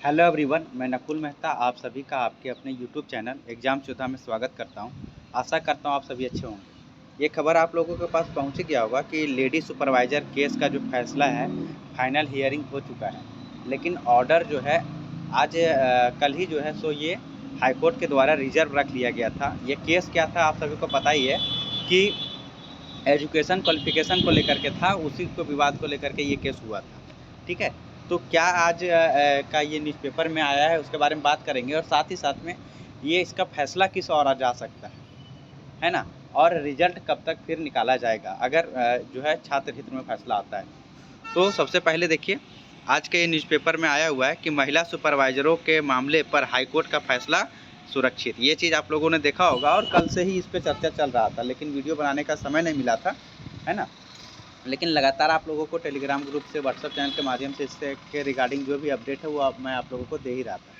Hello everyone, मैं नकुल मेहता आप सभी का आपके अपने यूट्यूब चैनल एग्जाम योद्धा में स्वागत करता हूं। आशा करता हूं आप सभी अच्छे होंगे। ये खबर आप लोगों के पास पहुंच गया होगा कि लेडी सुपरवाइज़र केस का जो फैसला है फाइनल हियरिंग हो चुका है, लेकिन ऑर्डर जो है आज कल ही जो है सो ये हाई कोर्ट के द्वारा रिजर्व रख लिया गया था। ये केस क्या था आप सभी को पता ही है कि एजुकेशन क्वालिफिकेशन को लेकर के था, उसी को विवाद को लेकर के ये केस हुआ था। ठीक है, तो क्या आज का ये न्यूज़पेपर में आया है उसके बारे में बात करेंगे, और साथ ही साथ में ये इसका फैसला किस ओर जा सकता है ना, और रिजल्ट कब तक फिर निकाला जाएगा अगर जो है छात्र हित में फैसला आता है। तो सबसे पहले देखिए, आज के ये न्यूज़पेपर में आया हुआ है कि महिला सुपरवाइजरों के मामले पर हाईकोर्ट का फैसला सुरक्षित। ये चीज़ आप लोगों ने देखा होगा और कल से ही इस पर चर्चा चल रहा था, लेकिन वीडियो बनाने का समय नहीं मिला था, है ना। लेकिन लगातार आप लोगों को टेलीग्राम ग्रुप से, व्हाट्सएप चैनल के माध्यम से इससे के रिगार्डिंग जो भी अपडेट है वो मैं आप लोगों को दे ही रहा था।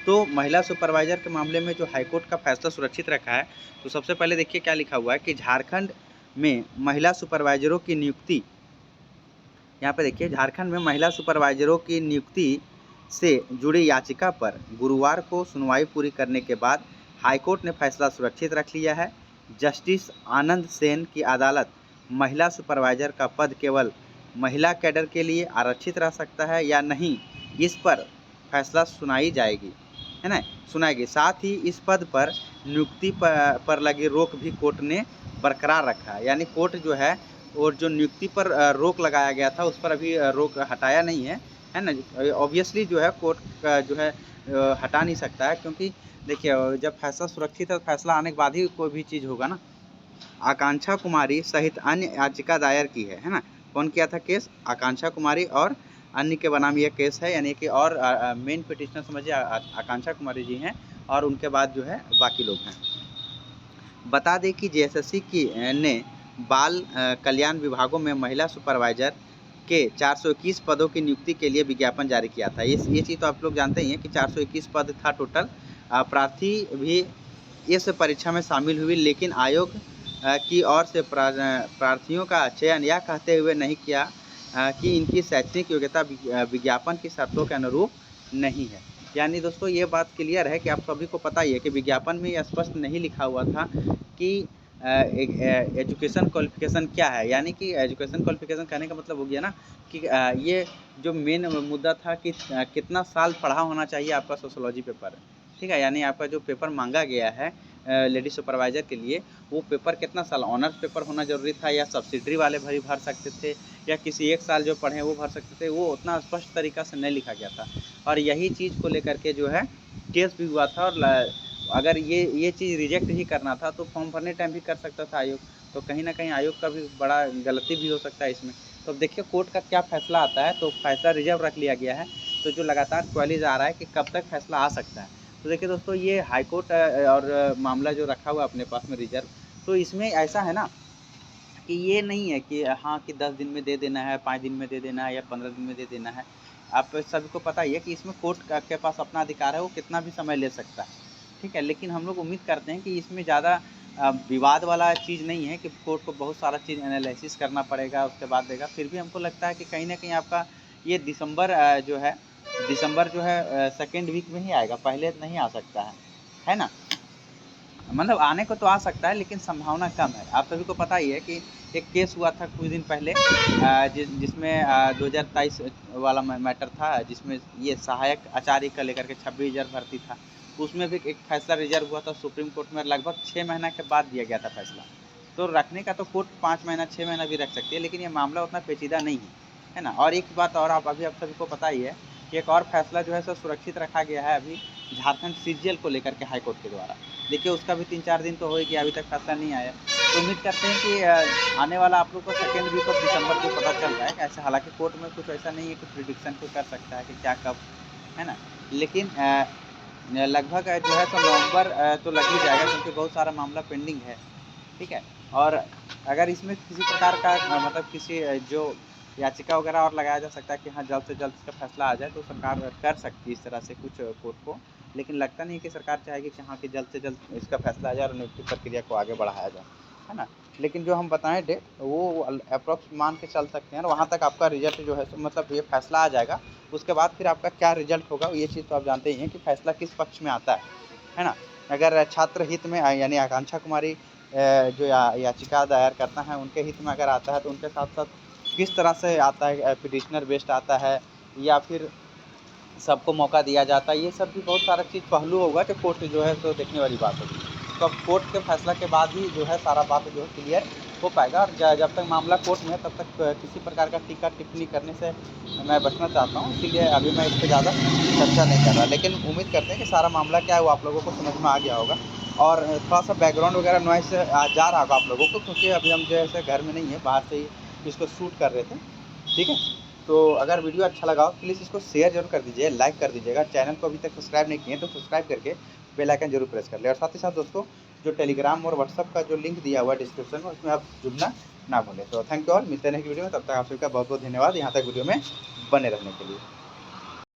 तो महिला सुपरवाइज़र के मामले में जो हाईकोर्ट का फैसला सुरक्षित रखा है, तो सबसे पहले देखिए क्या लिखा हुआ है कि झारखंड में महिला सुपरवाइजरों की नियुक्ति, यहाँ पे देखिए झारखंड में महिला सुपरवाइजरों की नियुक्ति से जुड़ी याचिका पर गुरुवार को सुनवाई पूरी करने के बाद हाईकोर्ट ने फैसला सुरक्षित रख लिया है। जस्टिस आनंद सेन की अदालत महिला सुपरवाइजर का पद केवल महिला कैडर के लिए आरक्षित रह सकता है या नहीं, इस पर फैसला सुनाएगी। साथ ही इस पद पर नियुक्ति पर लगी रोक भी कोर्ट ने बरकरार रखा है। यानी कोर्ट जो है, और जो नियुक्ति पर रोक लगाया गया था उस पर अभी रोक हटाया नहीं है ना। ऑब्वियसली जो है कोर्ट का जो है हटा नहीं सकता है, क्योंकि देखिए जब फैसला सुरक्षित है तो फैसला आने के बाद ही कोई भी चीज़ होगा ना। आकांक्षा कुमारी सहित अन्य याचिका दायर की है ना। कौन किया था केस? आकांक्षा कुमारी और अन्य के बनाम यह केस है, यानी कि और मेन पिटिशनर समझिए आकांक्षा कुमारी जी हैं, और उनके बाद जो है बाकी लोग हैं। बता दें कि जेएसएससी की ने बाल कल्याण विभागों में महिला सुपरवाइजर के 421 पदों की नियुक्ति के लिए विज्ञापन जारी किया था। ये चीज़ तो आप लोग जानते ही हैं कि 421 पद था टोटल। प्रार्थी भी इस परीक्षा में शामिल हुई, लेकिन आयोग की ओर से प्रार्थियों का चयन यह कहते हुए नहीं किया कि इनकी शैक्षणिक योग्यता विज्ञापन की शर्तों के अनुरूप नहीं है। यानी दोस्तों ये बात क्लियर है कि आप सभी को पता ही है कि विज्ञापन में ये स्पष्ट नहीं लिखा हुआ था कि एजुकेशन क्वालिफिकेशन क्या है। यानी कि एजुकेशन क्वालिफिकेशन कहने का मतलब हो गया ना कि ये जो मेन मुद्दा था कि कितना साल पढ़ा होना चाहिए आपका सोशियोलॉजी पेपर, ठीक है। यानी आपका जो पेपर मांगा गया है लेडी सुपरवाइज़र के लिए, वो पेपर कितना साल ऑनर्स पेपर होना ज़रूरी था, या सब्सिडरी वाले भर सकते थे, या किसी एक साल जो पढ़े वो भर सकते थे। वो उतना स्पष्ट तरीक़ा से नहीं लिखा गया था, और यही चीज़ को लेकर के जो है केस भी हुआ था। और अगर ये चीज़ रिजेक्ट ही करना था तो फॉर्म भरने टाइम भी कर सकता था आयोग। तो कहीं ना कहीं आयोग का भी बड़ा गलती भी हो सकता है इसमें। तो अब देखिए कोर्ट का क्या फैसला आता है। तो फैसला रिजर्व रख लिया गया है, तो जो लगातार क्वेरीज आ रहा है कि कब तक फैसला आ सकता है। तो देखिए दोस्तों, ये हाई कोर्ट और मामला जो रखा हुआ अपने पास में रिजर्व, तो इसमें ऐसा है ना कि ये नहीं है कि हाँ कि 10 दिन में दे देना है, 5 दिन में दे देना है, या 15 दिन में दे देना है। आप सभी को पता ही है कि इसमें कोर्ट के पास अपना अधिकार है, वो कितना भी समय ले सकता है, ठीक है। लेकिन हम लोग उम्मीद करते हैं कि इसमें ज़्यादा विवाद वाला चीज़ नहीं है कि कोर्ट को बहुत सारा चीज़ एनालिसिस करना पड़ेगा उसके बाद देगा। फिर भी हमको लगता है कि कहीं ना कहीं आपका ये दिसंबर जो है सेकेंड वीक में ही आएगा, पहले नहीं आ सकता है ना। मतलब आने को तो आ सकता है, लेकिन संभावना कम है। आप सभी को पता ही है कि एक केस हुआ था कुछ दिन पहले जिसमें 2023 वाला मैटर था, जिसमें ये सहायक आचार्य का लेकर के 26,000 भर्ती था। उसमें भी एक फैसला रिजर्व हुआ था सुप्रीम कोर्ट में, लगभग 6 महीना के बाद दिया गया था फैसला। तो रखने का तो कोर्ट 5 महीना 6 महीना भी रख सकती है, लेकिन ये मामला उतना पेचीदा नहीं है ना। और एक बात और आप सभी को पता ही है कि एक और फैसला जो है सो सुरक्षित रखा गया है अभी झारखंड सीजीएल को लेकर के हाईकोर्ट के द्वारा। देखिए उसका भी 3-4 दिन तो हो गया, अभी तक फैसला नहीं आया। तो उम्मीद करते हैं कि आने वाला आप लोग को सेकेंड वीक ऑफ दिसंबर को पता चल रहा है। ऐसे हालांकि कोर्ट में कुछ ऐसा नहीं है कि प्रिडिक्शन कोई कर सकता है कि क्या कब, है ना। लेकिन लगभग जो है तो नवंबर तो लग ही जाएगा, क्योंकि बहुत सारा मामला पेंडिंग है, ठीक है। और अगर इसमें किसी प्रकार का मतलब किसी जो याचिका वगैरह और लगाया जा सकता है कि हाँ जल्द से जल्द इसका फैसला आ जाए, तो सरकार कर सकती है इस तरह से कुछ कोर्ट को। लेकिन लगता नहीं कि सरकार चाहेगी कि हाँ कि जल्द से जल्द इसका फैसला आ जाए और नियुक्ति प्रक्रिया को आगे बढ़ाया जाए, है है ना। लेकिन जो हम बताएं डेट वो अप्रॉक्स मान के चल सकते हैं, और वहाँ तक आपका रिजल्ट जो है मतलब ये फैसला आ जाएगा। उसके बाद फिर आपका क्या रिजल्ट होगा ये चीज़ तो आप जानते ही हैं कि फैसला किस पक्ष में आता है ना। अगर छात्र हित में यानी आकांक्षा कुमारी जो याचिका दायर करता है उनके हित में अगर आता है तो उनके साथ साथ किस तरह से आता है, पिटिशनर बेस्ड आता है या फिर सबको मौका दिया जाता है, ये सब भी बहुत सारा चीज़ पहलू होगा जो कोर्ट जो है सो देखने वाली बात होगी। तो अब कोर्ट के फैसला के बाद ही जो है सारा बात जो है क्लियर हो पाएगा, और जब तक मामला कोर्ट में है तब तक किसी प्रकार का टीका टिप्पणी करने से मैं बचना चाहता हूँ, इसीलिए अभी मैं इस पर ज़्यादा चर्चा नहीं कर रहा। लेकिन उम्मीद करते हैं कि सारा मामला क्या है वो आप लोगों को समझ में आ गया होगा, और थोड़ा सा बैकग्राउंड वगैरह नॉइस जा रहा होगा आप लोगों को, क्योंकि अभी हम जो है घर में नहीं है, बाहर से ही इसको शूट कर रहे थे। ठीक है, तो अगर वीडियो अच्छा लगा हो प्लीज़ इसको शेयर जरूर कर दीजिए, लाइक कर दीजिएगा। चैनल को अभी तक सब्सक्राइब नहीं किए तो सब्सक्राइब करके बेल आइकन जरूर प्रेस कर ले, और साथ ही साथ दोस्तों जो टेलीग्राम और व्हाट्सअप का जो लिंक दिया हुआ है डिस्क्रिप्शन में उसमें आप जुड़ना ना भूलें। तो थैंक यू ऑल, मिलते हैं नेक्स्ट वीडियो में, तब तक आप सबका बहुत बहुत धन्यवाद यहाँ तक वीडियो में बने रहने के लिए।